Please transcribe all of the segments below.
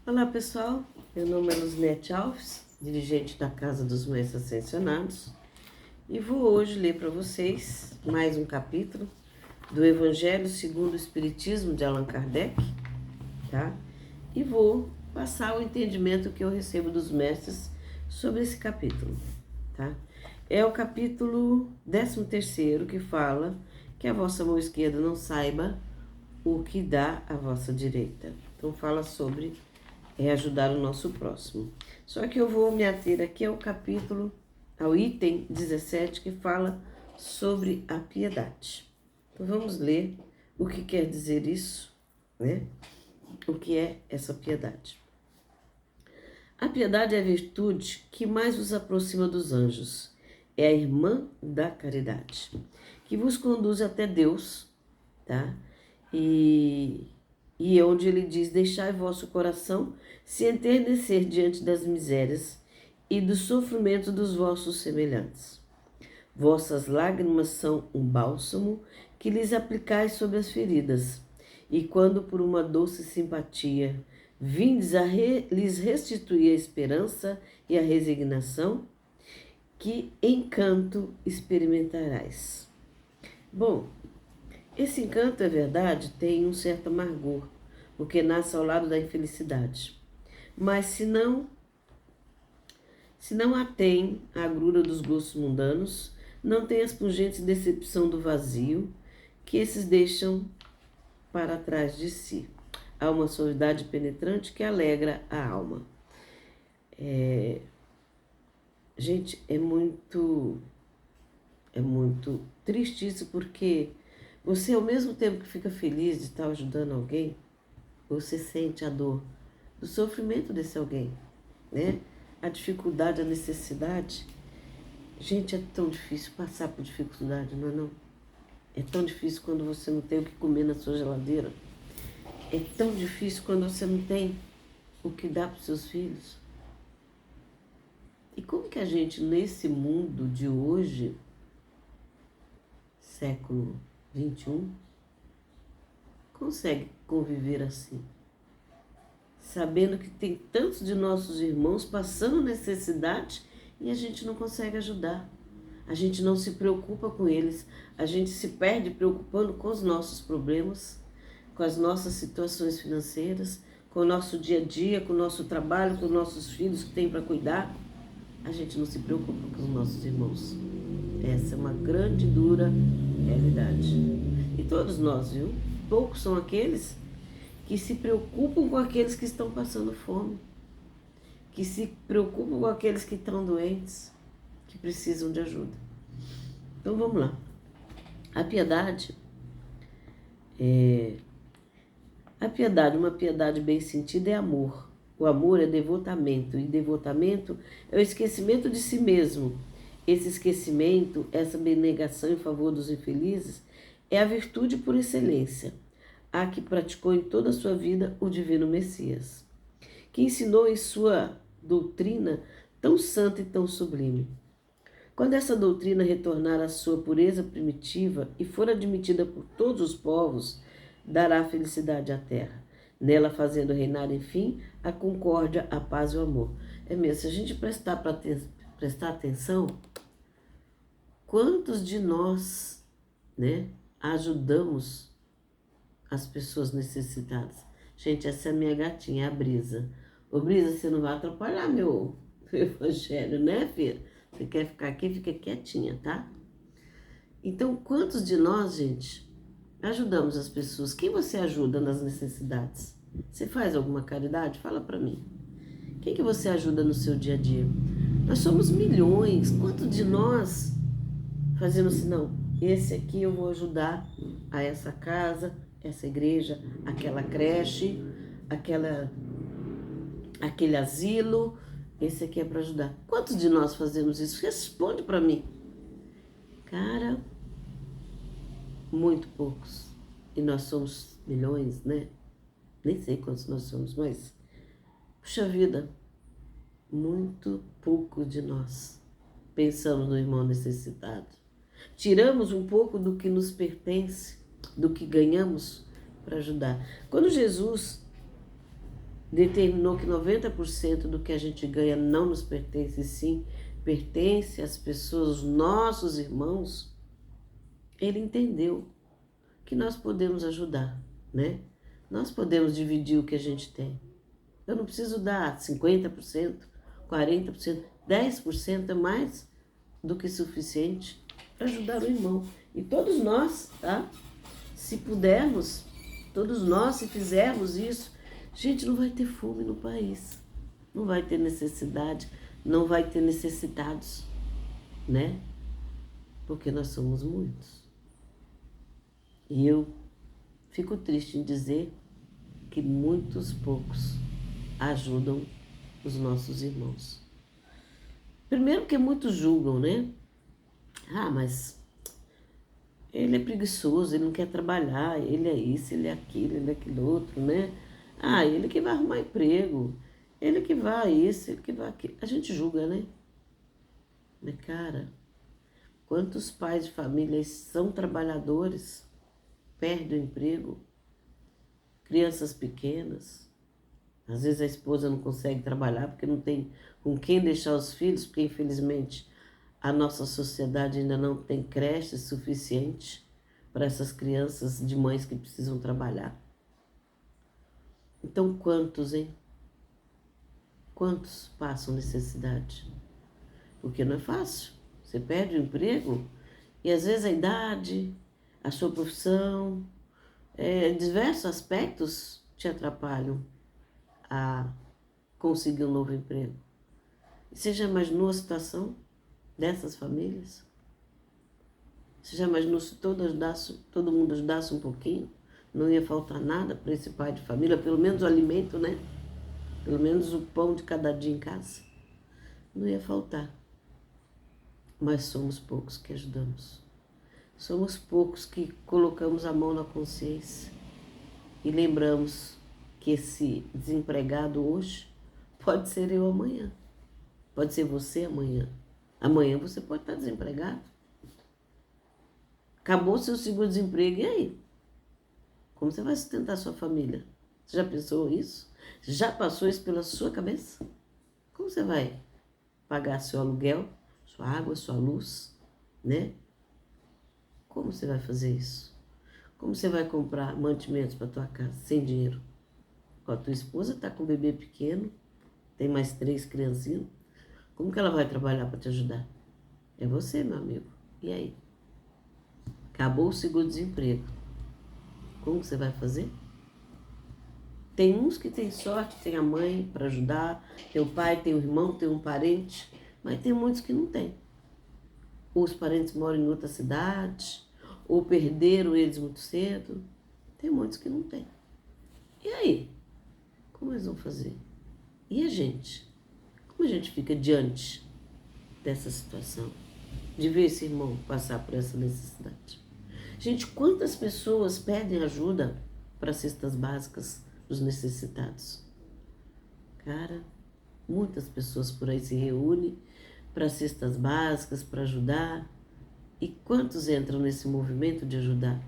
Olá pessoal, meu nome é Luzinete Alves, dirigente da Casa dos Mestres Ascensionados, e vou hoje ler para vocês mais um capítulo do Evangelho segundo o Espiritismo de Allan Kardec, tá? E vou passar o entendimento que eu recebo dos mestres sobre esse capítulo, tá? É o capítulo 13º que fala que a vossa mão esquerda não saiba o que dá a vossa direita. Então fala sobre ajudar o nosso próximo. Só que eu vou me ater aqui ao item 17, que fala sobre a piedade. Então vamos ler o que quer dizer isso, né? O que é essa piedade? A piedade é a virtude que mais vos aproxima dos anjos. É a irmã da caridade, que vos conduz até Deus, tá? E onde ele diz: deixai vosso coração se enternecer diante das misérias e do sofrimento dos vossos semelhantes. Vossas lágrimas são um bálsamo que lhes aplicais sobre as feridas, e quando por uma doce simpatia vindes a lhes restituir a esperança e a resignação, que encanto experimentarás. Bom, esse encanto, é verdade, tem um certo amargor, porque nasce ao lado da infelicidade. Mas se não atém a agrura dos gostos mundanos, não tem as pungentes decepção do vazio, que esses deixam para trás de si. Há uma suavidade penetrante que alegra a alma. Gente, é muito triste isso, porque você, ao mesmo tempo que fica feliz de estar ajudando alguém, você sente a dor do sofrimento desse alguém, né? A dificuldade, a necessidade. Gente, é tão difícil passar por dificuldade, não é não? É tão difícil quando você não tem o que comer na sua geladeira. É tão difícil quando você não tem o que dar para os seus filhos. E como que a gente, nesse mundo de hoje, século XXI, consegue conviver assim? Sabendo que tem tantos de nossos irmãos passando necessidade e a gente não consegue ajudar. A gente não se preocupa com eles, a gente se perde preocupando com os nossos problemas, com as nossas situações financeiras, com o nosso dia a dia, com o nosso trabalho, com os nossos filhos que tem para cuidar. A gente não se preocupa com os nossos irmãos. Essa é uma grande e dura realidade. E todos nós, viu? Poucos são aqueles que se preocupam com aqueles que estão passando fome, que se preocupam com aqueles que estão doentes, que precisam de ajuda. Então vamos lá. A piedade, uma piedade bem sentida é amor. O amor é devotamento, e devotamento é o esquecimento de si mesmo. Esse esquecimento, essa abnegação em favor dos infelizes, é a virtude por excelência, a que praticou em toda a sua vida o divino Messias, que ensinou em sua doutrina tão santa e tão sublime. Quando essa doutrina retornar à sua pureza primitiva e for admitida por todos os povos, dará felicidade à terra, nela fazendo reinar, enfim, a concórdia, a paz e o amor. É mesmo, se a gente prestar atenção, quantos de nós, né, ajudamos as pessoas necessitadas? Gente, essa é a minha gatinha, a Brisa. Ô Brisa, você não vai atrapalhar meu evangelho, né, filha? Você quer ficar aqui, fica quietinha, tá? Então, quantos de nós, gente, ajudamos as pessoas? Quem você ajuda nas necessidades? Você faz alguma caridade? Fala pra mim. Quem que você ajuda no seu dia a dia? Nós somos milhões. Quantos de nós fazemos assim, não, esse aqui eu vou ajudar a essa casa, essa igreja, aquela creche, aquele asilo, esse aqui é para ajudar. Quantos de nós fazemos isso? Responde para mim. Cara, muito poucos. E nós somos milhões, né? Nem sei quantos nós somos, mas puxa vida, muito pouco de nós pensamos no irmão necessitado. Tiramos um pouco do que nos pertence, do que ganhamos para ajudar. Quando Jesus determinou que 90% do que a gente ganha não nos pertence, e sim pertence às pessoas, os nossos irmãos, ele entendeu que nós podemos ajudar, né? Nós podemos dividir o que a gente tem. Eu não preciso dar 50%, 40%, 10% é mais do que suficiente para ajudar o irmão. E todos nós, tá? Se pudermos, todos nós, se fizermos isso, gente, não vai ter fome no país. Não vai ter necessidade, não vai ter necessitados, né? Porque nós somos muitos. E eu fico triste em dizer que muitos poucos ajudam os nossos irmãos. Primeiro porque muitos julgam, né? Ah, mas ele é preguiçoso, ele não quer trabalhar, ele é isso, ele é aquilo, ele é aquilo outro, né? Ah, ele que vai arrumar emprego, ele que vai isso, ele que vai aquilo. A gente julga, né? Mas, cara, quantos pais de família são trabalhadores, perdem o emprego, crianças pequenas, às vezes a esposa não consegue trabalhar porque não tem com quem deixar os filhos, porque infelizmente a nossa sociedade ainda não tem creche suficiente para essas crianças de mães que precisam trabalhar. Então quantos, hein? Quantos passam necessidade? Porque não é fácil. Você perde o emprego e às vezes a idade, a sua profissão, diversos aspectos te atrapalham a conseguir um novo emprego. E você já imaginou a situação dessas famílias? Você já imaginou se todo mundo ajudasse um pouquinho? Não ia faltar nada para esse pai de família, pelo menos o alimento, né? Pelo menos o pão de cada dia em casa. Não ia faltar. Mas somos poucos que ajudamos. Somos poucos que colocamos a mão na consciência e lembramos que esse desempregado hoje pode ser eu amanhã. Pode ser você amanhã. Amanhã você pode estar desempregado. Acabou seu seguro-desemprego, e aí? Como você vai sustentar sua família? Você já pensou isso? Já passou isso pela sua cabeça? Como você vai pagar seu aluguel, sua água, sua luz, né? Como você vai fazer isso? Como você vai comprar mantimentos para tua casa sem dinheiro? A tua esposa está com um bebê pequeno, tem mais 3 criancinhas. Como que ela vai trabalhar para te ajudar? É você, meu amigo. E aí? Acabou o seguro-desemprego. Como você vai fazer? Tem uns que têm sorte, tem a mãe para ajudar, tem o pai, tem o irmão, tem um parente, mas tem muitos que não têm. Ou os parentes moram em outra cidade, ou perderam eles muito cedo. Tem muitos que não têm. E aí? Como eles vão fazer? E a gente? Como a gente fica diante dessa situação? De ver esse irmão passar por essa necessidade? Gente, quantas pessoas pedem ajuda para cestas básicas dos necessitados? Cara, muitas pessoas por aí se reúnem para cestas básicas, para ajudar. E quantos entram nesse movimento de ajudar?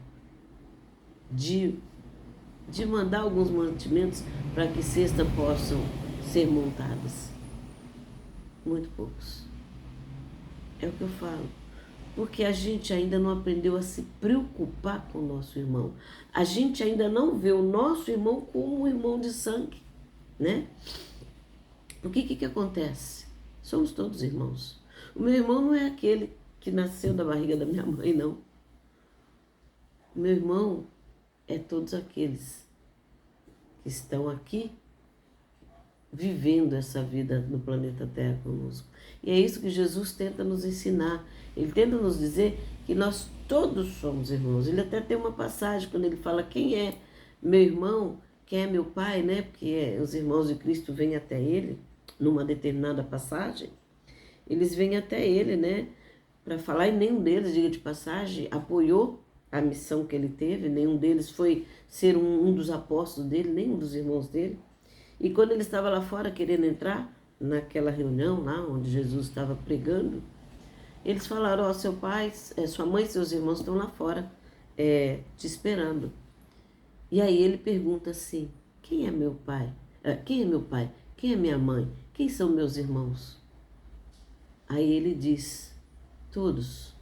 De mandar alguns mantimentos para que cestas possam ser montadas? Muito poucos. É o que eu falo. Porque a gente ainda não aprendeu a se preocupar com o nosso irmão. A gente ainda não vê o nosso irmão como um irmão de sangue, né? Porque o que acontece? Somos todos irmãos. O meu irmão não é aquele que nasceu da barriga da minha mãe, não. O meu irmão é todos aqueles que estão aqui vivendo essa vida no planeta Terra conosco. E é isso que Jesus tenta nos ensinar. Ele tenta nos dizer que nós todos somos irmãos. Ele até tem uma passagem quando ele fala quem é meu irmão, quem é meu pai, né? Porque os irmãos de Cristo vêm até ele, numa determinada passagem. Eles vêm até ele, né? Para falar, e nenhum deles, diga de passagem, apoiou a missão que ele teve. Nenhum deles foi ser um dos apóstolos dele, nenhum dos irmãos dele. E quando ele estava lá fora querendo entrar, naquela reunião lá onde Jesus estava pregando, eles falaram, ó, seu pai, sua mãe e seus irmãos estão lá fora te esperando. E aí ele pergunta assim, quem é meu pai? Quem é meu pai? Quem é minha mãe? Quem são meus irmãos? Aí ele diz, todos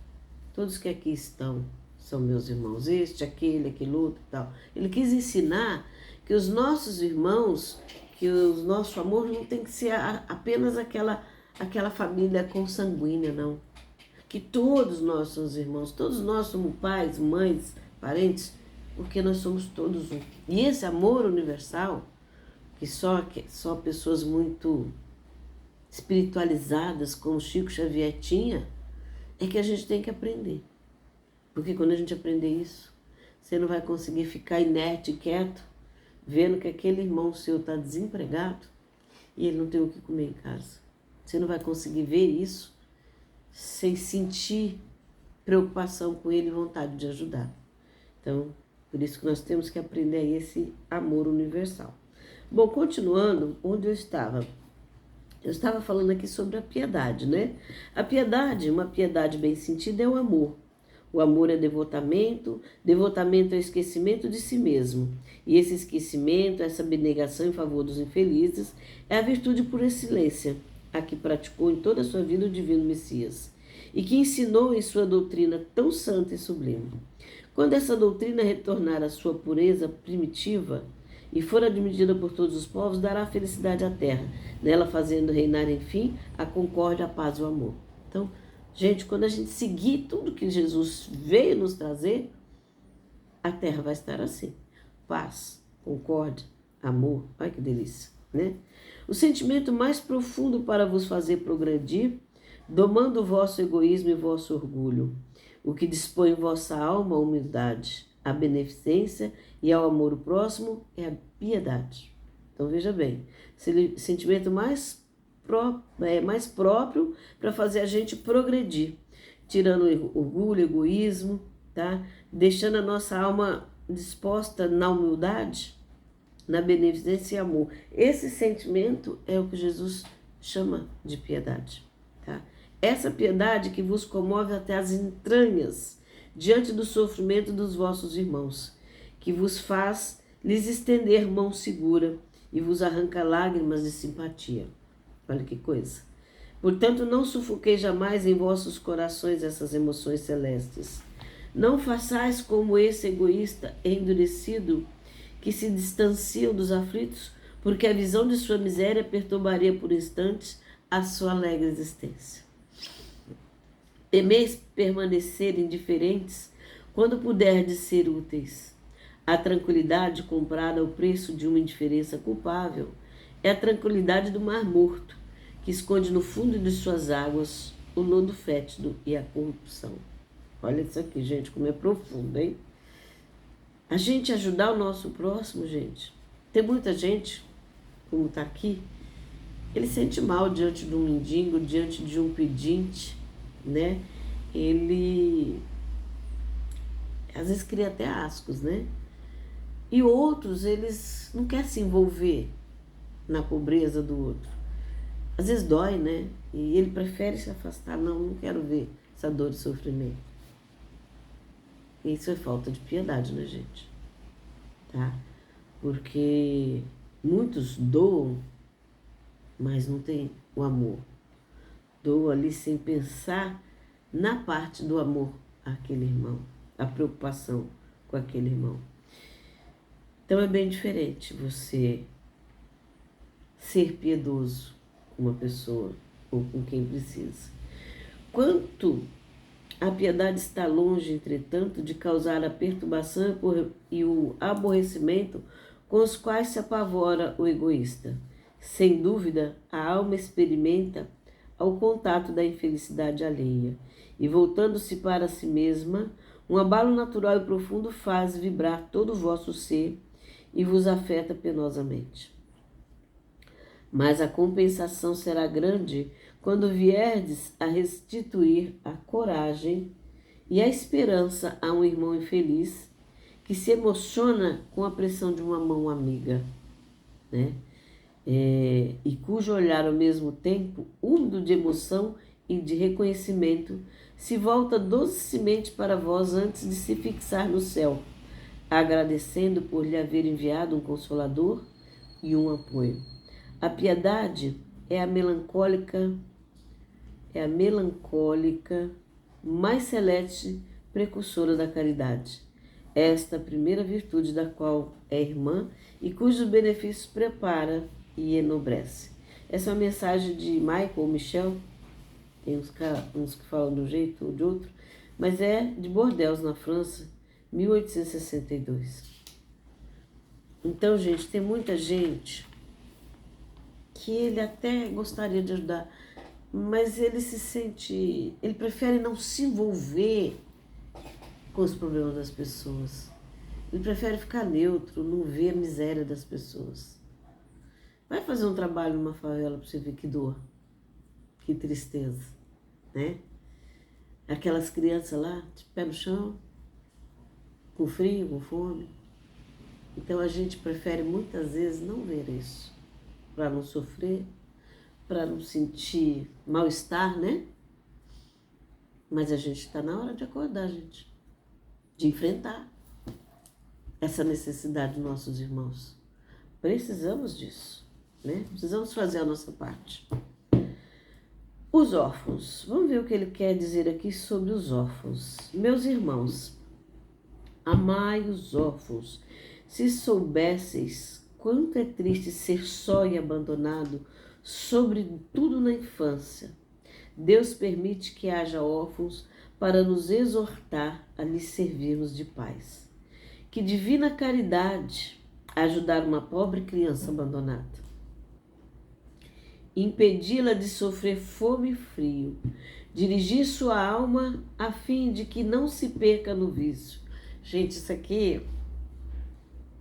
que aqui estão são meus irmãos, este, aquele, aquele outro e tal. Ele quis ensinar que os nossos irmãos, que o nosso amor não tem que ser apenas aquela família consanguínea, não. Que todos nós somos irmãos, todos nós somos pais, mães, parentes, porque nós somos todos um. E esse amor universal, que só pessoas muito espiritualizadas, como Chico Xavier tinha, é que a gente tem que aprender. Porque quando a gente aprender isso, você não vai conseguir ficar inerte e quieto, vendo que aquele irmão seu está desempregado e ele não tem o que comer em casa. Você não vai conseguir ver isso sem sentir preocupação com ele e vontade de ajudar. Então, por isso que nós temos que aprender esse amor universal. Bom, continuando onde eu estava. Eu estava falando aqui sobre a piedade, né? A piedade, uma piedade bem sentida é o amor. O amor é devotamento, devotamento é esquecimento de si mesmo. E esse esquecimento, essa abnegação em favor dos infelizes, é a virtude por excelência, a que praticou em toda a sua vida o divino Messias, e que ensinou em sua doutrina tão santa e sublime. Quando essa doutrina retornar à sua pureza primitiva e for admitida por todos os povos, dará felicidade à terra, nela fazendo reinar, enfim, a concórdia, a paz e o amor. Então, gente, quando a gente seguir tudo que Jesus veio nos trazer, a terra vai estar assim. Paz, concórdia, amor. Olha que delícia, né? O sentimento mais profundo para vos fazer progredir, domando o vosso egoísmo e vosso orgulho, o que dispõe em vossa alma a humildade, a beneficência e ao amor ao próximo é a piedade. Então veja bem, sentimento mais próprio para fazer a gente progredir, tirando o orgulho, o egoísmo, tá? Deixando a nossa alma disposta na humildade, na beneficência e amor. Esse sentimento é o que Jesus chama de piedade, tá? Essa piedade que vos comove até as entranhas diante do sofrimento dos vossos irmãos, que vos faz lhes estender mão segura e vos arranca lágrimas de simpatia. Olha que coisa. Portanto, não sufoqueis jamais em vossos corações essas emoções celestes. Não façais como esse egoísta endurecido que se distanciam dos aflitos, porque a visão de sua miséria perturbaria por instantes a sua alegre existência. Temeis permanecer indiferentes quando puderdes ser úteis. A tranquilidade comprada ao preço de uma indiferença culpável é a tranquilidade do mar morto, que esconde no fundo de suas águas o lodo fétido e a corrupção. Olha isso aqui, gente, como é profundo, hein? A gente ajudar o nosso próximo, gente. Tem muita gente, como está aqui, ele sente mal diante de um mendigo, diante de um pedinte, né? Ele às vezes cria até ascos, né? E outros, eles não querem se envolver na pobreza do outro. Às vezes dói, né? E ele prefere se afastar. Não quero ver essa dor e sofrimento. Isso é falta de piedade, né, gente? Tá? Porque muitos doam, mas não tem o amor. Doam ali sem pensar na parte do amor àquele irmão, a preocupação com aquele irmão. Então é bem diferente você ser piedoso com uma pessoa ou com quem precisa. Quanto a piedade está longe, entretanto, de causar a perturbação e o aborrecimento com os quais se apavora o egoísta. Sem dúvida, a alma experimenta ao contato da infelicidade alheia e, voltando-se para si mesma, um abalo natural e profundo faz vibrar todo o vosso ser e vos afeta penosamente. Mas a compensação será grande quando vierdes a restituir a coragem e a esperança a um irmão infeliz que se emociona com a pressão de uma mão amiga, né? E cujo olhar ao mesmo tempo, úmido de emoção e de reconhecimento, se volta docemente para vós antes de se fixar no céu, agradecendo por lhe haver enviado um consolador e um apoio. A piedade é a melancólica mais celeste precursora da caridade. Esta primeira virtude da qual é irmã e cujos benefícios prepara e enobrece. Essa é uma mensagem de Michael ou Michel, tem uns que falam de um jeito ou de outro, mas é de Bordeaux, na França, 1862. Então, gente, tem muita gente que ele até gostaria de ajudar, mas ele ele prefere não se envolver com os problemas das pessoas. Ele prefere ficar neutro, não ver a miséria das pessoas. Vai fazer um trabalho numa favela para você ver que dor, que tristeza, né? Aquelas crianças lá, de pé no chão, com frio, com fome. Então a gente prefere muitas vezes não ver isso, para não sofrer, para não sentir mal-estar, né? Mas a gente está na hora de acordar, gente, de enfrentar essa necessidade dos nossos irmãos. Precisamos disso, né? Precisamos fazer a nossa parte. Os órfãos. Vamos ver o que ele quer dizer aqui sobre os órfãos. Meus irmãos, amai os órfãos. Se soubesseis quanto é triste ser só e abandonado, sobretudo na infância. Deus permite que haja órfãos para nos exortar a lhes servirmos de pais. Que divina caridade ajudar uma pobre criança abandonada. Impedi-la de sofrer fome e frio, dirigir sua alma a fim de que não se perca no vício. Gente, isso aqui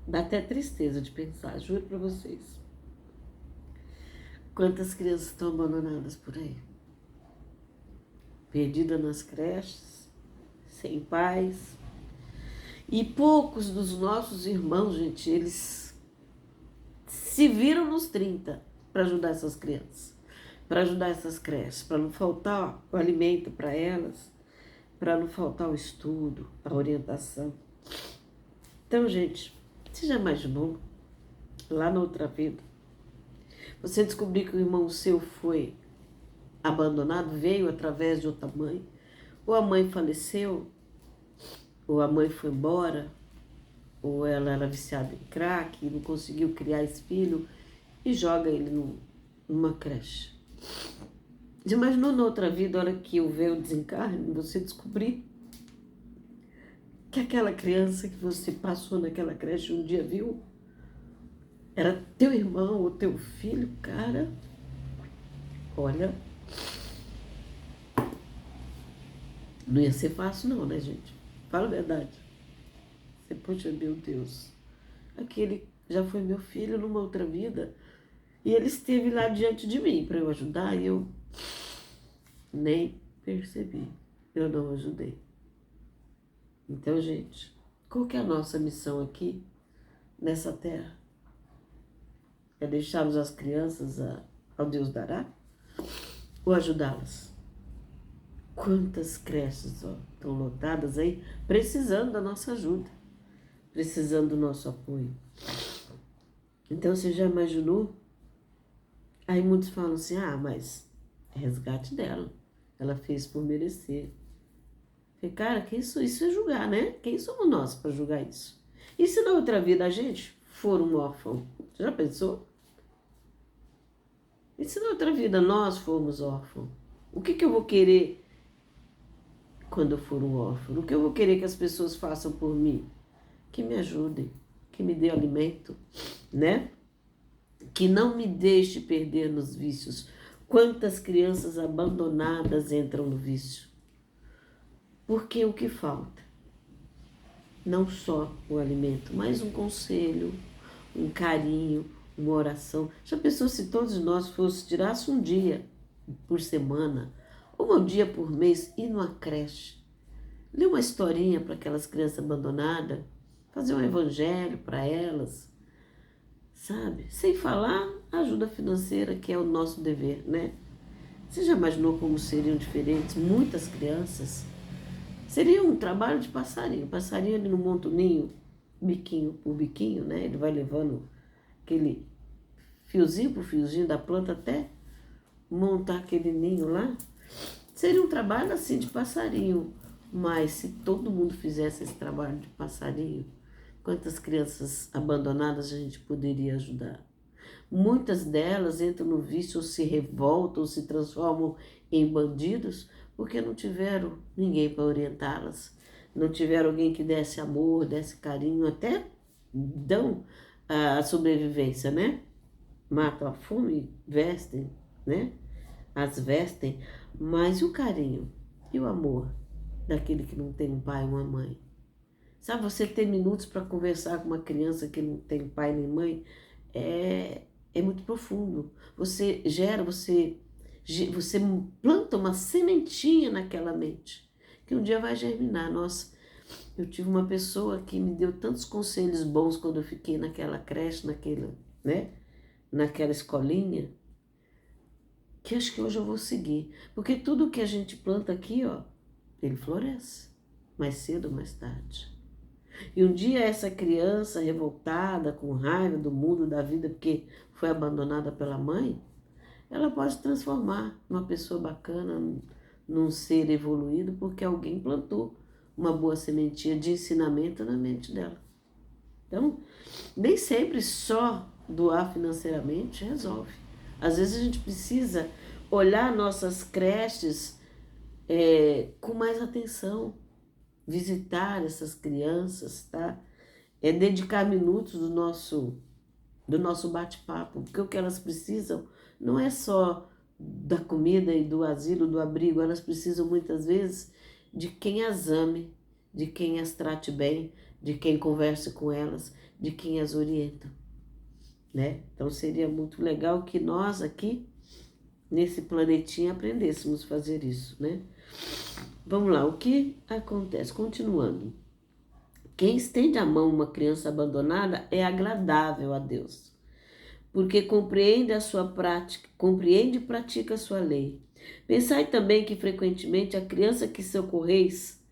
dá até tristeza de pensar, juro para vocês. Quantas crianças estão abandonadas por aí? Perdidas nas creches, sem pais. E poucos dos nossos irmãos, gente, eles se viram nos 30 para ajudar essas crianças, para ajudar essas creches, para não faltar o alimento para elas, para não faltar o estudo, a orientação. Então, gente, você já imaginou, lá na outra vida, você descobrir que o irmão seu foi abandonado, veio através de outra mãe, ou a mãe faleceu, ou a mãe foi embora, ou ela era viciada em crack e não conseguiu criar esse filho e joga ele numa creche. Já imaginou na outra vida, a hora que o véu desencarne, você descobrir que aquela criança que você passou naquela creche um dia viu era teu irmão ou teu filho, cara? Olha, não ia ser fácil não, né, gente? Fala a verdade. Você, poxa, meu Deus, aquele já foi meu filho numa outra vida e ele esteve lá diante de mim para eu ajudar e eu nem percebi, eu não ajudei. Então, gente, qual que é a nossa missão aqui nessa terra? É deixarmos as crianças ao Deus dará? Ou ajudá-las? Quantas creches estão lotadas aí, precisando da nossa ajuda, precisando do nosso apoio. Então, você já imaginou? Aí muitos falam assim, mas é resgate dela, ela fez por merecer. Falei, cara, isso é julgar, né? Quem somos nós para julgar isso? E se na outra vida a gente for um órfão? Já pensou? E se na outra vida nós formos órfãos? O que eu vou querer quando eu for um órfão? O que eu vou querer que as pessoas façam por mim? Que me ajudem, que me dê alimento, né? Que não me deixe perder nos vícios. Quantas crianças abandonadas entram no vício? Porque o que falta? Não só o alimento, mas um conselho, um carinho, uma oração. Já pensou se todos nós tirasse um dia por semana, ou um dia por mês, ir numa creche, ler uma historinha para aquelas crianças abandonadas, fazer um evangelho para elas, sabe? Sem falar a ajuda financeira, que é o nosso dever, né? Você já imaginou como seriam diferentes muitas crianças? Seria um trabalho de passarinho. O passarinho, ele não monta o ninho, biquinho por biquinho, né? Ele vai levando aquele fiozinho por fiozinho da planta até montar aquele ninho lá. Seria um trabalho assim de passarinho, mas se todo mundo fizesse esse trabalho de passarinho, quantas crianças abandonadas a gente poderia ajudar? Muitas delas entram no vício ou se revoltam ou se transformam em bandidos porque não tiveram ninguém para orientá-las, não tiveram alguém que desse amor, desse carinho, até dão a sobrevivência, né? Matam a fome, vestem, né? As vestem, mas e o carinho? E o amor daquele que não tem um pai e uma mãe? Sabe, você ter minutos para conversar com uma criança que não tem pai nem mãe é muito profundo. Você planta uma sementinha naquela mente, que um dia vai germinar. Nossa, eu tive uma pessoa que me deu tantos conselhos bons quando eu fiquei naquela creche, naquela escolinha, que acho que hoje eu vou seguir. Porque tudo que a gente planta aqui, ó, ele floresce, mais cedo ou mais tarde. E um dia essa criança revoltada, com raiva do mundo, da vida, porque foi abandonada pela mãe, ela pode se transformar numa pessoa bacana, num ser evoluído, porque alguém plantou uma boa sementinha de ensinamento na mente dela. Então, nem sempre só doar financeiramente resolve. Às vezes a gente precisa olhar nossas creches com mais atenção, visitar essas crianças, tá? Dedicar minutos do nosso bate-papo, porque o que elas precisam não é só da comida e do asilo, do abrigo, elas precisam muitas vezes de quem as ame, de quem as trate bem, de quem converse com elas, de quem as orienta, né? Então seria muito legal que nós aqui, nesse planetinha, aprendêssemos a fazer isso, né? Vamos lá, o que acontece? Continuando. Quem estende a mão a uma criança abandonada é agradável a Deus, porque compreende a sua prática, compreende e pratica a sua lei. Pensai também que frequentemente a criança que socorreis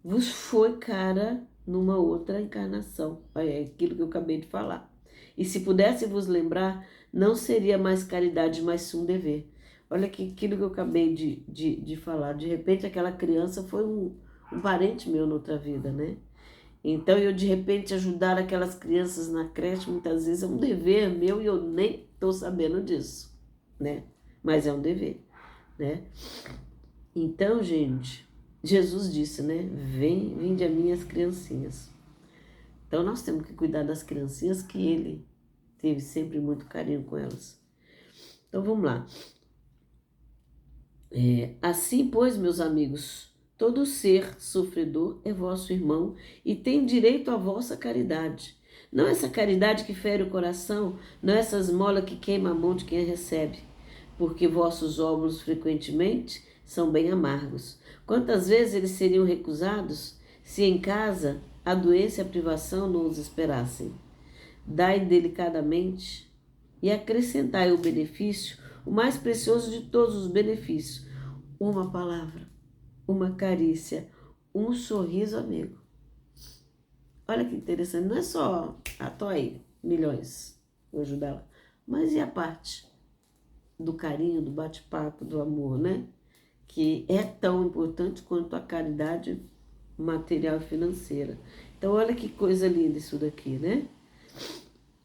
vos foi cara numa outra encarnação. É aquilo que eu acabei de falar. E se pudesse vos lembrar, não seria mais caridade, mas sim um dever. Olha que aquilo que eu acabei de falar. De repente aquela criança foi um parente meu noutra vida, né? Então eu de repente ajudar aquelas crianças na creche, muitas vezes é um dever meu e eu nem estou sabendo disso, né? Mas é um dever, né? Então, gente, Jesus disse, né? Vinde a mim as criancinhas. Então nós temos que cuidar das criancinhas, que ele teve sempre muito carinho com elas. Então vamos lá. Assim, pois, meus amigos, todo ser sofredor é vosso irmão e tem direito à vossa caridade. Não essa caridade que fere o coração, não essa esmola que queima a mão de quem a recebe, porque vossos óbolos frequentemente são bem amargos. Quantas vezes eles seriam recusados se em casa a doença e a privação não os esperassem? Dai delicadamente e acrescentai o benefício, o mais precioso de todos os benefícios, uma palavra, uma carícia, um sorriso amigo. Olha que interessante, não é só, tô aí, milhões, vou ajudar ela, mas e a parte do carinho, do bate-papo, do amor, né? Que é tão importante quanto a caridade material e financeira. Então, olha que coisa linda isso daqui, né?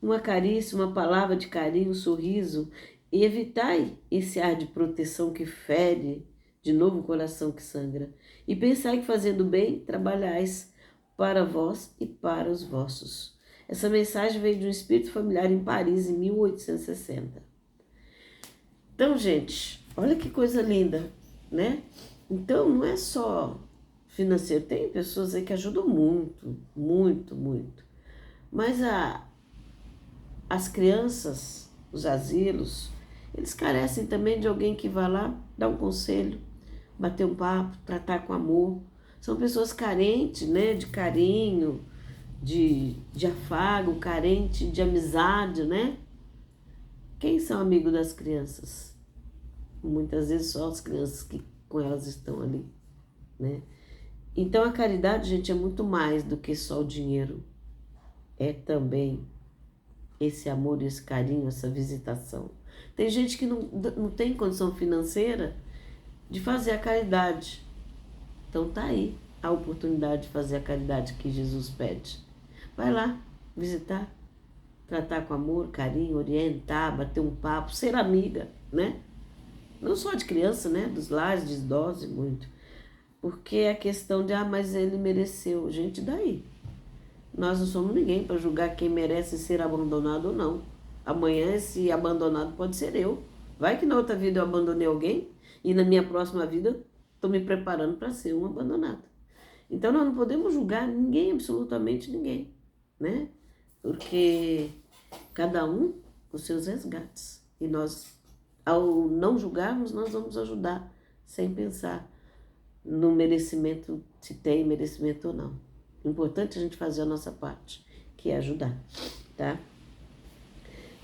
Uma carícia, uma palavra de carinho, um sorriso, e evitai esse ar de proteção que fere de novo o coração que sangra. E pensai que fazendo bem, trabalhais para vós e para os vossos. Essa mensagem veio de um espírito familiar em Paris, em 1860. Então, gente, olha que coisa linda, né? Então, não é só financeiro. Tem pessoas aí que ajudam muito, muito, muito. Mas as crianças, os asilos, eles carecem também de alguém que vá lá, dar um conselho, bater um papo, tratar com amor. São pessoas carentes, né, de carinho, de afago, carente de amizade, né? Quem são amigos das crianças? Muitas vezes só as crianças que com elas estão ali, né? Então a caridade, gente, é muito mais do que só o dinheiro. É também esse amor, esse carinho, essa visitação. Tem gente que não tem condição financeira de fazer a caridade. Então tá aí a oportunidade de fazer a caridade que Jesus pede. Vai lá visitar, tratar com amor, carinho, orientar, bater um papo, ser amiga, né? Não só de criança, né? Dos lares, de idosos e muito. Porque é a questão de, mas ele mereceu. Gente, daí? Nós não somos ninguém para julgar quem merece ser abandonado ou não. Amanhã esse abandonado pode ser eu. Vai que na outra vida eu abandonei alguém e na minha próxima vida estou me preparando para ser um abandonado. Então nós não podemos julgar ninguém, absolutamente ninguém, né? Porque cada um com seus resgates. E nós, ao não julgarmos, nós vamos ajudar sem pensar no merecimento, se tem merecimento ou não. Importante a gente fazer a nossa parte, que é ajudar, tá?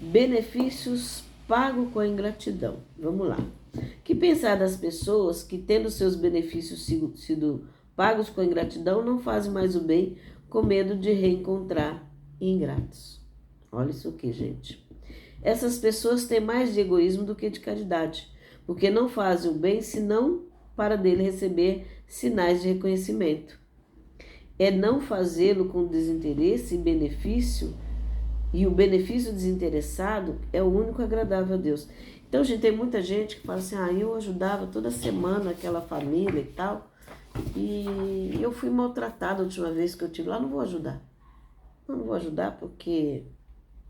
Benefícios pagos com a ingratidão. Vamos lá. Que pensar das pessoas que, tendo seus benefícios sido pagos com a ingratidão, não fazem mais o bem com medo de reencontrar ingratos? Olha isso aqui, gente. Essas pessoas têm mais de egoísmo do que de caridade, porque não fazem o bem senão para dele receber sinais de reconhecimento. É não fazê-lo com desinteresse e benefício, e o benefício desinteressado é o único agradável a Deus. Então, gente, tem muita gente que fala assim, eu ajudava toda semana aquela família e tal, e eu fui maltratada a última vez que eu tive lá, não vou ajudar. Não vou ajudar porque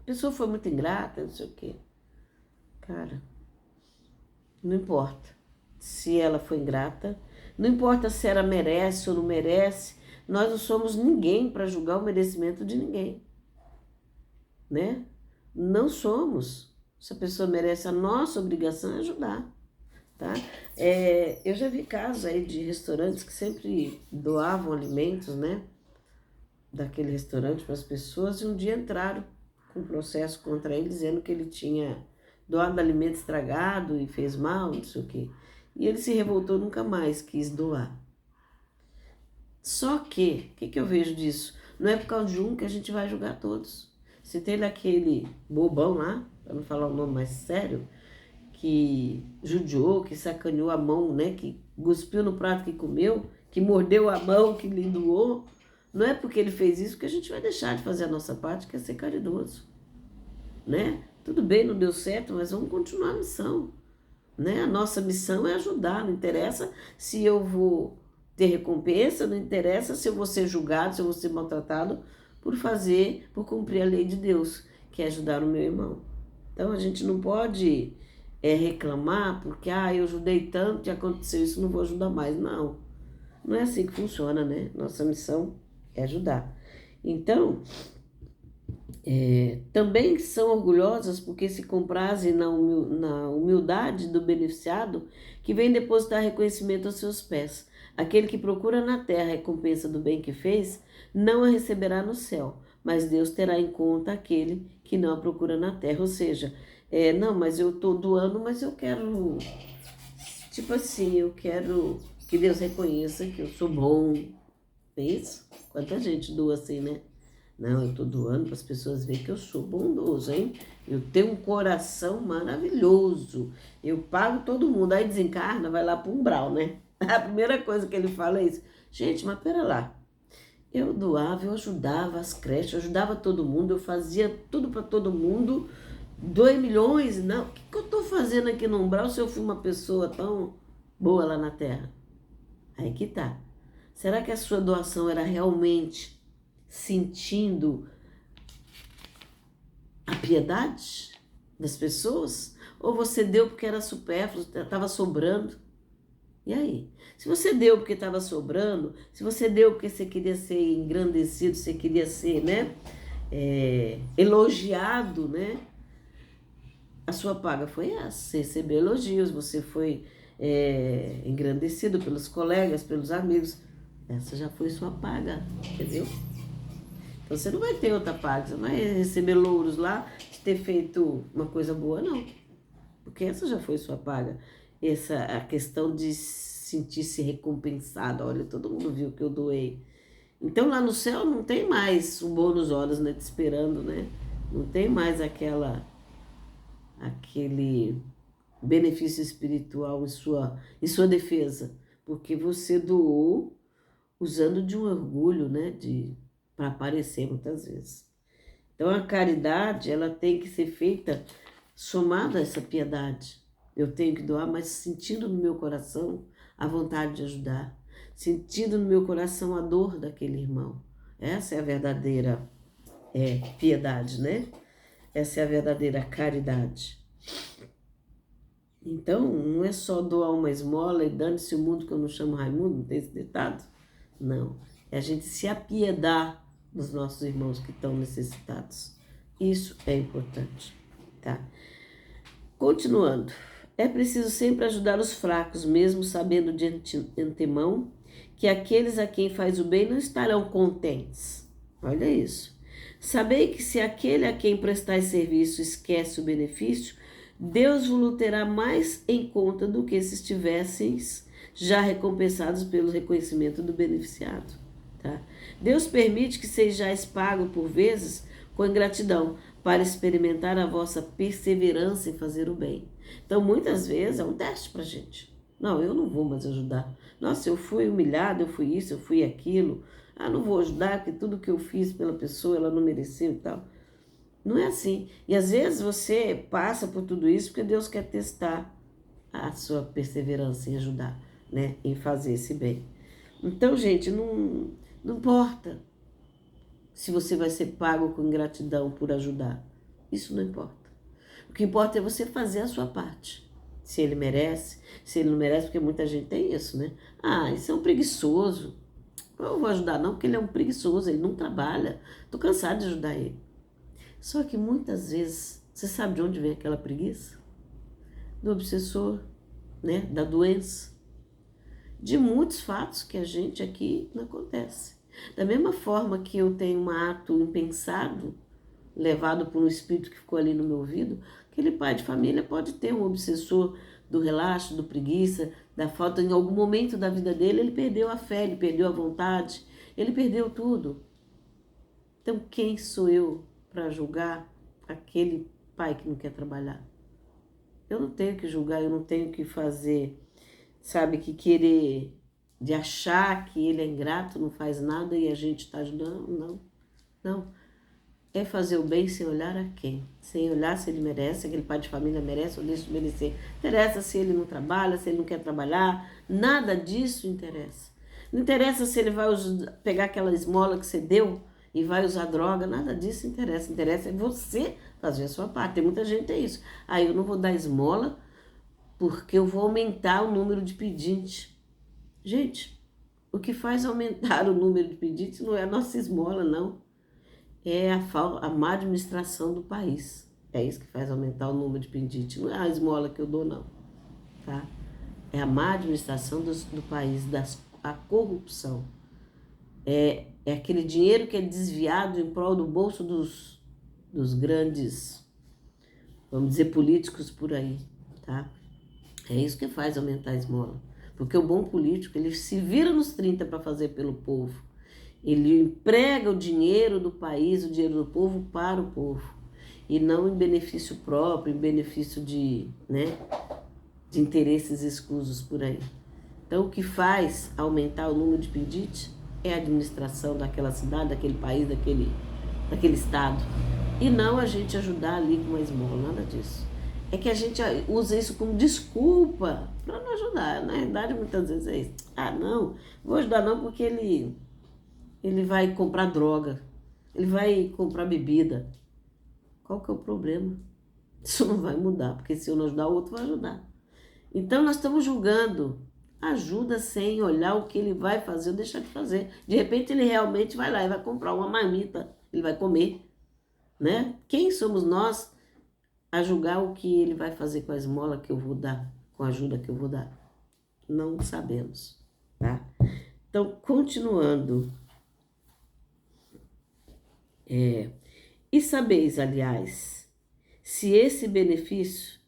a pessoa foi muito ingrata, não sei o quê. Cara, não importa se ela foi ingrata, não importa se ela merece ou não merece, nós não somos ninguém para julgar o merecimento de ninguém, né? Não somos. Se a pessoa merece, a nossa obrigação é ajudar, tá? Eu já vi casos aí de restaurantes que sempre doavam alimentos, né? Daquele restaurante para as pessoas, e um dia entraram com um processo contra ele, dizendo que ele tinha doado alimento estragado e fez mal, não sei o quê. E ele se revoltou, nunca mais quis doar. Só que, o que eu vejo disso? Não é por causa de um que a gente vai julgar todos. Se tem aquele bobão lá, para não falar o nome mais sério, que judiou, que sacaneou a mão, né? Que cuspiu no prato que comeu, que mordeu a mão, que lhe doou, não é porque ele fez isso que a gente vai deixar de fazer a nossa parte, que é ser caridoso, né? Tudo bem, não deu certo, mas vamos continuar a missão, né? A nossa missão é ajudar, não interessa se eu vou ter recompensa, não interessa se eu vou ser julgado, se eu vou ser maltratado por cumprir a lei de Deus, que é ajudar o meu irmão. Então a gente não pode reclamar porque eu ajudei tanto e aconteceu isso, não vou ajudar mais. Não, não é assim que funciona, né? Nossa missão é ajudar. Então, também são orgulhosas porque se comprazem na humildade do beneficiado, que vem depositar reconhecimento aos seus pés. Aquele que procura na terra a recompensa do bem que fez, não a receberá no céu, mas Deus terá em conta aquele que não a procura na terra. Ou seja, não, mas eu estou doando, mas eu quero, tipo assim, eu quero que Deus reconheça que eu sou bom. É isso? Quanta gente doa assim, né? Não, eu estou doando para as pessoas verem que eu sou bondoso, hein? Eu tenho um coração maravilhoso. Eu pago todo mundo. Aí desencarna, vai lá para um umbral, né? A primeira coisa que ele fala é isso. Gente, mas pera lá. Eu doava, eu ajudava as creches, eu ajudava todo mundo, eu fazia tudo para todo mundo. 2 milhões, não. O que eu estou fazendo aqui no umbral se eu fui uma pessoa tão boa lá na Terra? Aí que tá. Será que a sua doação era realmente sentindo a piedade das pessoas? Ou você deu porque era supérfluo, estava sobrando? E aí? Se você deu porque estava sobrando, se você deu porque você queria ser engrandecido, você queria ser, né, elogiado, né? A sua paga foi essa, você recebeu elogios, você foi engrandecido pelos colegas, pelos amigos. Essa já foi sua paga, entendeu? Então você não vai ter outra paga, você não vai receber louros lá de ter feito uma coisa boa, não. Porque essa já foi sua paga. A questão de sentir-se recompensado. Olha, todo mundo viu que eu doei. Então lá no céu não tem mais um bônus horas, né, te esperando, né? Não tem mais aquele benefício espiritual em sua defesa, porque você doou usando de um orgulho, né, para aparecer muitas vezes. Então a caridade, ela tem que ser feita somada a essa piedade. Eu tenho que doar, mas sentindo no meu coração a vontade de ajudar, sentindo no meu coração a dor daquele irmão. Essa é a verdadeira piedade, né? Essa é a verdadeira caridade. Então, não é só doar uma esmola e dane-se o mundo que eu não chamo Raimundo, não tem esse ditado? Não. É a gente se apiedar dos nossos irmãos que estão necessitados. Isso é importante, tá? Continuando. É preciso sempre ajudar os fracos, mesmo sabendo de antemão que aqueles a quem faz o bem não estarão contentes. Olha isso. Sabei que se aquele a quem prestais serviço esquece o benefício, Deus vos terá mais em conta do que se estivesseis já recompensados pelo reconhecimento do beneficiado. Tá? Deus permite que sejais pagos por vezes com ingratidão, para experimentar a vossa perseverança em fazer o bem. Então, muitas vezes é um teste para a gente. Não, eu não vou mais ajudar. Nossa, eu fui humilhado, eu fui isso, eu fui aquilo. Ah, não vou ajudar porque tudo que eu fiz pela pessoa, ela não mereceu e tal. Não é assim. E às vezes você passa por tudo isso porque Deus quer testar a sua perseverança em ajudar, né? Em fazer esse bem. Então, gente, não importa se você vai ser pago com ingratidão por ajudar. Isso não importa. O que importa é você fazer a sua parte. Se ele merece, se ele não merece, porque muita gente tem isso, né? Ah, isso é um preguiçoso. Eu não vou ajudar não, porque ele é um preguiçoso, ele não trabalha. Estou cansado de ajudar ele. Só que muitas vezes, você sabe de onde vem aquela preguiça? Do obsessor, né? Da doença. De muitos fatos que a gente aqui não acontece. Da mesma forma que eu tenho um ato impensado, levado por um espírito que ficou ali no meu ouvido, aquele pai de família pode ter um obsessor do relaxo, do preguiça, da falta. Em algum momento da vida dele, ele perdeu a fé, ele perdeu a vontade, ele perdeu tudo. Então, quem sou eu para julgar aquele pai que não quer trabalhar? Eu não tenho que julgar, eu não tenho que fazer, sabe, que querer, de achar que ele é ingrato, não faz nada e a gente está ajudando. Não. É fazer o bem sem olhar a quem? Sem olhar se ele merece, aquele pai de família merece ou deixa de merecer. Interessa se ele não trabalha, se ele não quer trabalhar, nada disso interessa. Não interessa se ele vai pegar aquela esmola que você deu e vai usar droga, nada disso interessa. Interessa é você fazer a sua parte. Tem muita gente que tem isso. Eu não vou dar esmola porque eu vou aumentar o número de pedintes. Gente, o que faz aumentar o número de pedintes não é a nossa esmola, não. É a má administração do país. É isso que faz aumentar o número de pedintes. Não é a esmola que eu dou, não. Tá? É a má administração do país, a corrupção. É aquele dinheiro que é desviado em prol do bolso dos grandes, vamos dizer, políticos por aí. Tá? É isso que faz aumentar a esmola. Porque o bom político, ele se vira nos 30 para fazer pelo povo. Ele emprega o dinheiro do país, o dinheiro do povo para o povo. E não em benefício próprio, em benefício de interesses escusos por aí. Então, o que faz aumentar o número de pedintes é a administração daquela cidade, daquele país, daquele estado. E não a gente ajudar ali com uma esmola, nada disso. É que a gente usa isso como desculpa para não ajudar. Na verdade, muitas vezes é isso. Não, vou ajudar não porque ele vai comprar droga, ele vai comprar bebida. Qual que é o problema? Isso não vai mudar, porque se eu não ajudar, o outro vai ajudar. Então, nós estamos julgando. Ajuda sem olhar o que ele vai fazer ou deixar de fazer. De repente, ele realmente vai lá e vai comprar uma marmita, ele vai comer, né? Quem somos nós a julgar o que ele vai fazer com a esmola que eu vou dar, com a ajuda que eu vou dar? Não sabemos, tá? Então, continuando. E sabeis, aliás, se esse benefício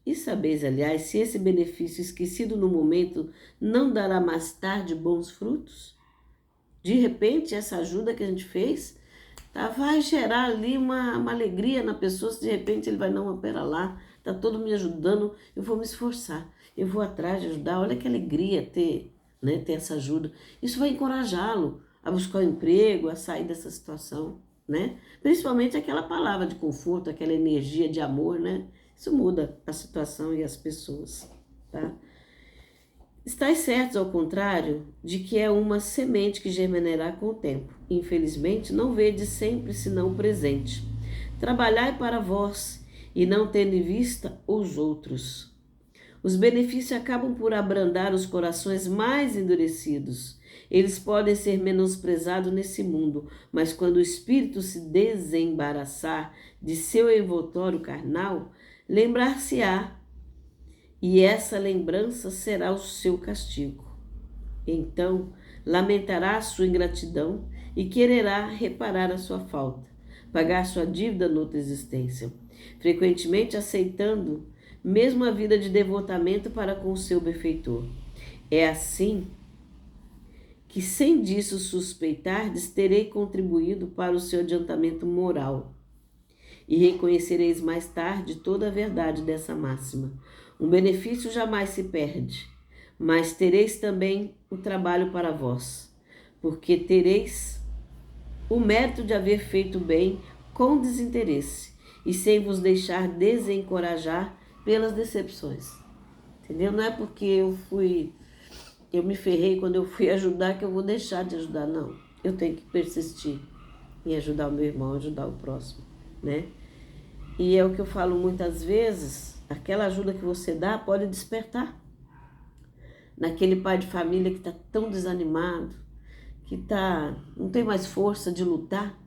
esquecido no momento não dará mais tarde bons frutos? De repente, essa ajuda que a gente fez tá? Vai gerar ali uma alegria na pessoa, se de repente ele vai, não, mas pera lá, tá todo me ajudando, eu vou me esforçar, eu vou atrás de ajudar, olha que alegria ter, né, ter essa ajuda. Isso vai encorajá-lo a buscar um emprego, a sair dessa situação, né? Principalmente aquela palavra de conforto, aquela energia de amor, né? Isso muda a situação e as pessoas, tá? Estais certos, ao contrário, de que é uma semente que germinará com o tempo. Infelizmente, não vedes sempre senão o presente. Trabalhai para vós, e não tendo em vista os outros. Os benefícios acabam por abrandar os corações mais endurecidos. Eles podem ser menosprezados nesse mundo, mas quando o espírito se desembaraçar de seu envoltório carnal, lembrar-se-á, e essa lembrança será o seu castigo. Então, lamentará a sua ingratidão e quererá reparar a sua falta, pagar sua dívida noutra existência, frequentemente aceitando mesmo a vida de devotamento para com o seu benfeitor. É assim que, sem disso suspeitardes, terei contribuído para o seu adiantamento moral. E reconhecereis mais tarde toda a verdade dessa máxima. Um benefício jamais se perde, mas tereis também o trabalho para vós, porque tereis o mérito de haver feito bem com desinteresse e sem vos deixar desencorajar pelas decepções. Entendeu? Não é porque eu me ferrei quando eu fui ajudar que eu vou deixar de ajudar, não. Eu tenho que persistir em ajudar o meu irmão, ajudar o próximo, né? E é o que eu falo muitas vezes, aquela ajuda que você dá pode despertar naquele pai de família que está tão desanimado, que não tem mais força de lutar,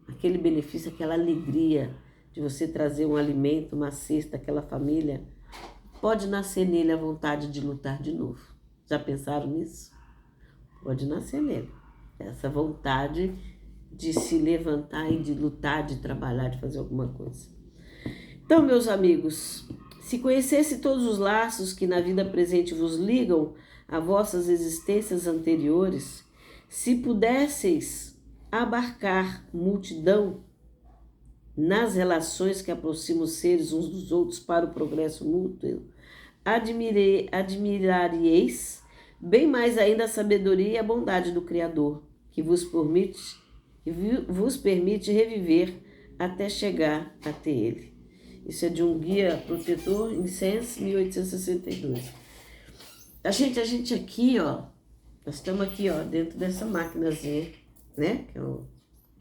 aquele benefício, aquela alegria de você trazer um alimento, uma cesta, aquela família, pode nascer nele a vontade de lutar de novo. Já pensaram nisso? Pode nascer nele essa vontade de se levantar e de lutar, de trabalhar, de fazer alguma coisa. Então, meus amigos, se conhecesse todos os laços que na vida presente vos ligam a vossas existências anteriores, se pudesseis abarcar multidão nas relações que aproximam os seres uns dos outros para o progresso mútuo, admiraríeis bem mais ainda a sabedoria e a bondade do Criador, que vos permite reviver até chegar até Ele. Isso é de um guia protetor em Sense, 1862. A gente aqui, ó, nós estamos aqui, ó, dentro dessa maquinazinha, né, que é o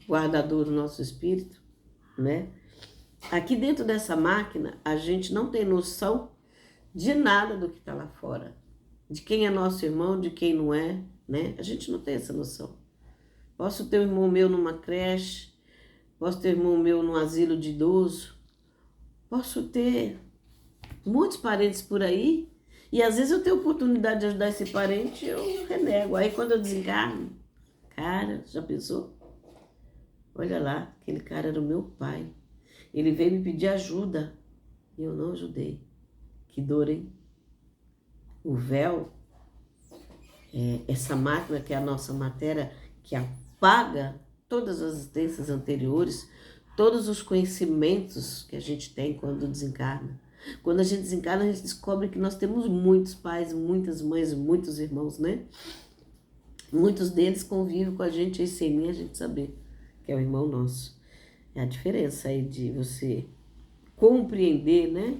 guardador do nosso espírito, né? Aqui dentro dessa máquina, a gente não tem noção de nada do que está lá fora, de quem é nosso irmão, de quem não é, né? A gente não tem essa noção. Posso ter um irmão meu numa creche, posso ter um irmão meu num asilo de idoso, posso ter muitos parentes por aí, e às vezes eu tenho oportunidade de ajudar esse parente, eu renego. Aí quando eu desencarno, cara, já pensou? Olha lá, aquele cara era o meu pai. Ele veio me pedir ajuda e eu não ajudei. Que dor, hein? O véu, essa máquina que é a nossa matéria, que apaga todas as existências anteriores, todos os conhecimentos que a gente tem quando desencarna. Quando a gente desencarna, a gente descobre que nós temos muitos pais, muitas mães, muitos irmãos, né? Muitos deles convivem com a gente aí sem nem a gente saber que é o irmão nosso. É a diferença aí de você compreender, né,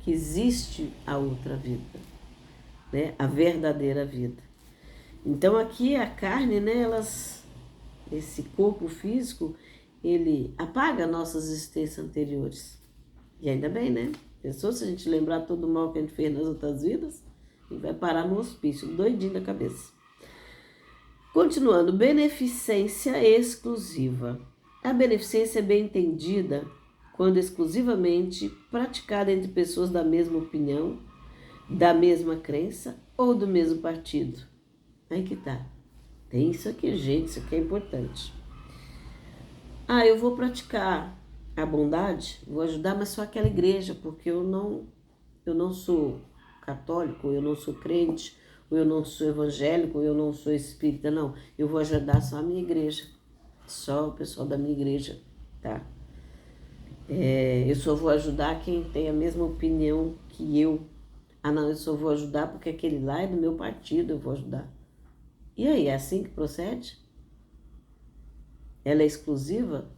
que existe a outra vida, né, a verdadeira vida. Então aqui a carne, né, esse corpo físico, ele apaga nossas existências anteriores. E ainda bem, né? Pensou se a gente lembrar todo o mal que a gente fez nas outras vidas? A gente vai parar no hospício, doidinho da cabeça. Continuando, beneficência exclusiva. A beneficência é bem entendida quando exclusivamente praticada entre pessoas da mesma opinião, da mesma crença ou do mesmo partido. Aí que tá. Tem isso aqui, gente, isso aqui é importante. Eu vou praticar a bondade, vou ajudar, mas só aquela igreja, porque eu não sou católico, eu não sou crente, ou eu não sou evangélico, ou eu não sou espírita, não. Eu vou ajudar só a minha igreja. Só o pessoal da minha igreja, tá? Eu só vou ajudar quem tem a mesma opinião que eu. Ah, não, eu só vou ajudar porque aquele lá é do meu partido, eu vou ajudar. E aí, é assim que procede? Ela é exclusiva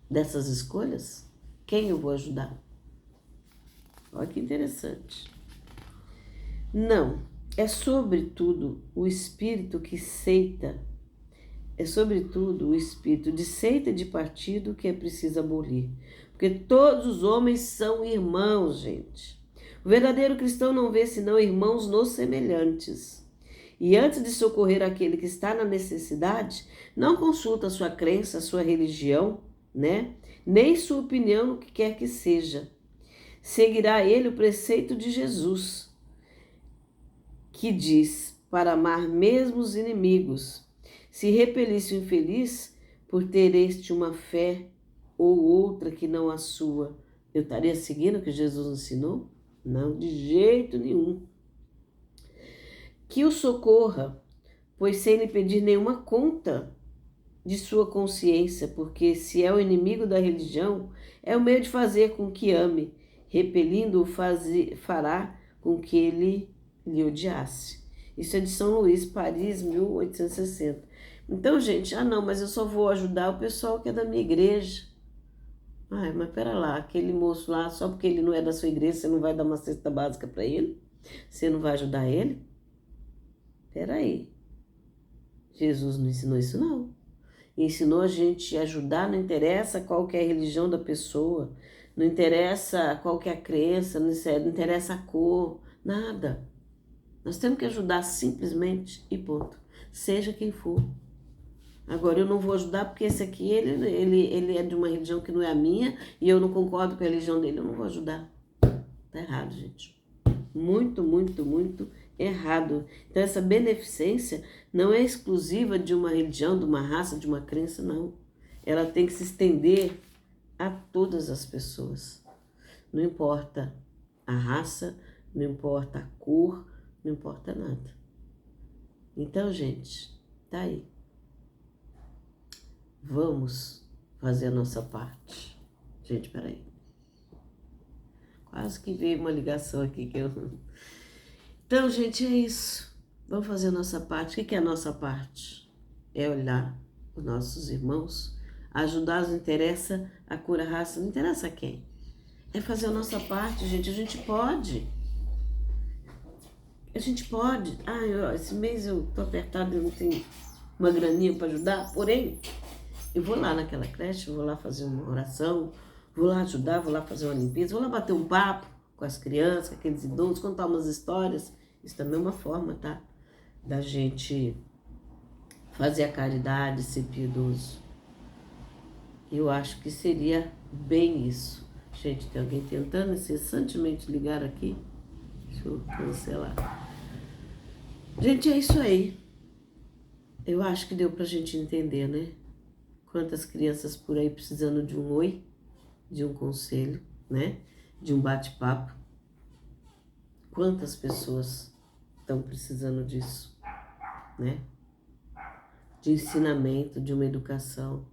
dessas escolhas? Quem eu vou ajudar? Olha que interessante. Não, é sobretudo o espírito que seita, é sobretudo o espírito de seita e de partido que é preciso abolir. Porque todos os homens são irmãos, gente. O verdadeiro cristão não vê senão irmãos nos semelhantes. E antes de socorrer aquele que está na necessidade, não consulta sua crença, sua religião, né? Nem sua opinião no que quer que seja. Seguirá ele o preceito de Jesus, que diz para amar mesmo os inimigos. Se repelisse o infeliz por ter este uma fé ou outra que não a sua, eu estaria seguindo o que Jesus ensinou? Não, de jeito nenhum. Que o socorra, pois sem lhe pedir nenhuma conta de sua consciência, porque se é o inimigo da religião, é o meio de fazer com que ame, repelindo-o fará com que ele lhe odiasse. Isso é de São Luís, Paris, 1860. Então, gente, não, mas eu só vou ajudar o pessoal que é da minha igreja. Ai, mas pera lá, aquele moço lá, só porque ele não é da sua igreja, você não vai dar uma cesta básica para ele? Você não vai ajudar ele? Peraí, Jesus não ensinou isso não. Ensinou a gente a ajudar, não interessa qual que é a religião da pessoa, não interessa qual que é a crença, não interessa a cor, nada. Nós temos que ajudar simplesmente e ponto, seja quem for. Agora, eu não vou ajudar porque esse aqui, ele é de uma religião que não é a minha e eu não concordo com a religião dele, eu não vou ajudar. Tá errado, gente. Muito, muito, muito errado. Então, essa beneficência não é exclusiva de uma religião, de uma raça, de uma crença, não. Ela tem que se estender a todas as pessoas. Não importa a raça, não importa a cor, não importa nada. Então, gente, tá aí. Vamos fazer a nossa parte. Gente, peraí. Quase que veio uma ligação aqui que eu... Então, gente, é isso. Vamos fazer a nossa parte. O que é a nossa parte? É olhar os nossos irmãos, ajudar, não interessa a cor, a raça, não interessa quem. É fazer a nossa parte, gente. A gente pode. A gente pode. Esse mês eu tô apertada, eu não tenho uma graninha para ajudar, porém, eu vou lá naquela creche, vou lá fazer uma oração, vou lá ajudar, vou lá fazer uma limpeza, vou lá bater um papo com as crianças, com aqueles idosos, contar umas histórias. Isso também é uma forma, tá? Da gente fazer a caridade, ser piedoso. Eu acho que seria bem isso. Gente, tem alguém tentando incessantemente ligar aqui. Deixa eu cancelar. Gente, é isso aí. Eu acho que deu pra gente entender, né? Quantas crianças por aí precisando de um oi, de um conselho, né? De um bate-papo. Quantas pessoas estão precisando disso, né? De ensinamento, de uma educação.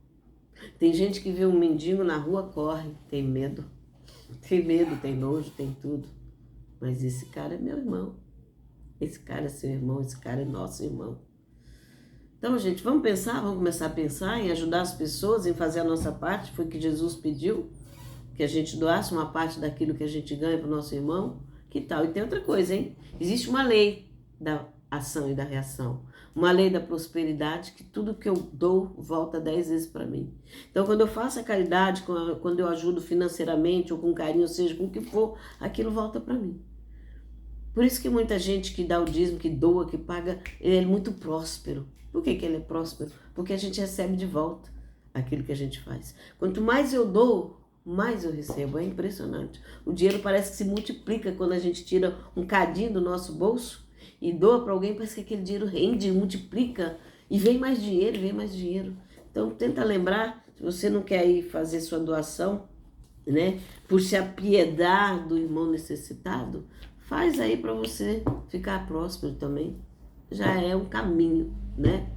Tem gente que vê um mendigo na rua, corre, tem medo. Tem medo, tem nojo, tem tudo. Mas esse cara é meu irmão. Esse cara é seu irmão, esse cara é nosso irmão. Então, gente, vamos pensar, vamos começar a pensar em ajudar as pessoas, em fazer a nossa parte. Foi o que Jesus pediu, que a gente doasse uma parte daquilo que a gente ganha para o nosso irmão. Que tal? E tem outra coisa, hein? Existe uma lei da ação e da reação. Uma lei da prosperidade, que tudo que eu dou volta 10 vezes para mim. Então, quando eu faço a caridade, quando eu ajudo financeiramente ou com carinho, ou seja, com o que for, aquilo volta para mim. Por isso que muita gente que dá o dízimo, que doa, que paga, ele é muito próspero. Por que ele é próspero? Porque a gente recebe de volta aquilo que a gente faz. Quanto mais eu dou, mais eu recebo. É impressionante. O dinheiro parece que se multiplica quando a gente tira um cadinho do nosso bolso e doa para alguém, parece que aquele dinheiro rende, multiplica e vem mais dinheiro, vem mais dinheiro. Então tenta lembrar, se você não quer ir fazer sua doação, né, por se apiedar do irmão necessitado, faz aí para você ficar próspero também. Já é um caminho, né?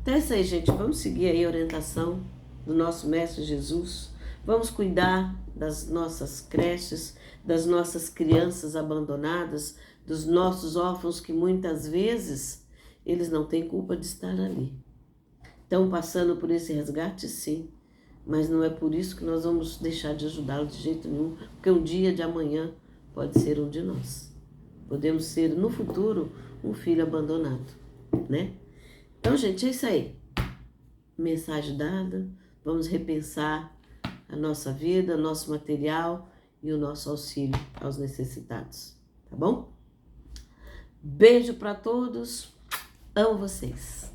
Então é isso aí, gente. Vamos seguir aí a orientação do nosso Mestre Jesus. Vamos cuidar das nossas creches, das nossas crianças abandonadas, dos nossos órfãos que muitas vezes eles não têm culpa de estar ali. Estão passando por esse resgate, sim, mas não é por isso que nós vamos deixar de ajudá-los de jeito nenhum, porque um dia de amanhã pode ser um de nós. Podemos ser, no futuro, um filho abandonado, né? Então, gente, é isso aí. Mensagem dada. Vamos repensar a nossa vida, nosso material e o nosso auxílio aos necessitados. Tá bom? Beijo para todos. Amo vocês.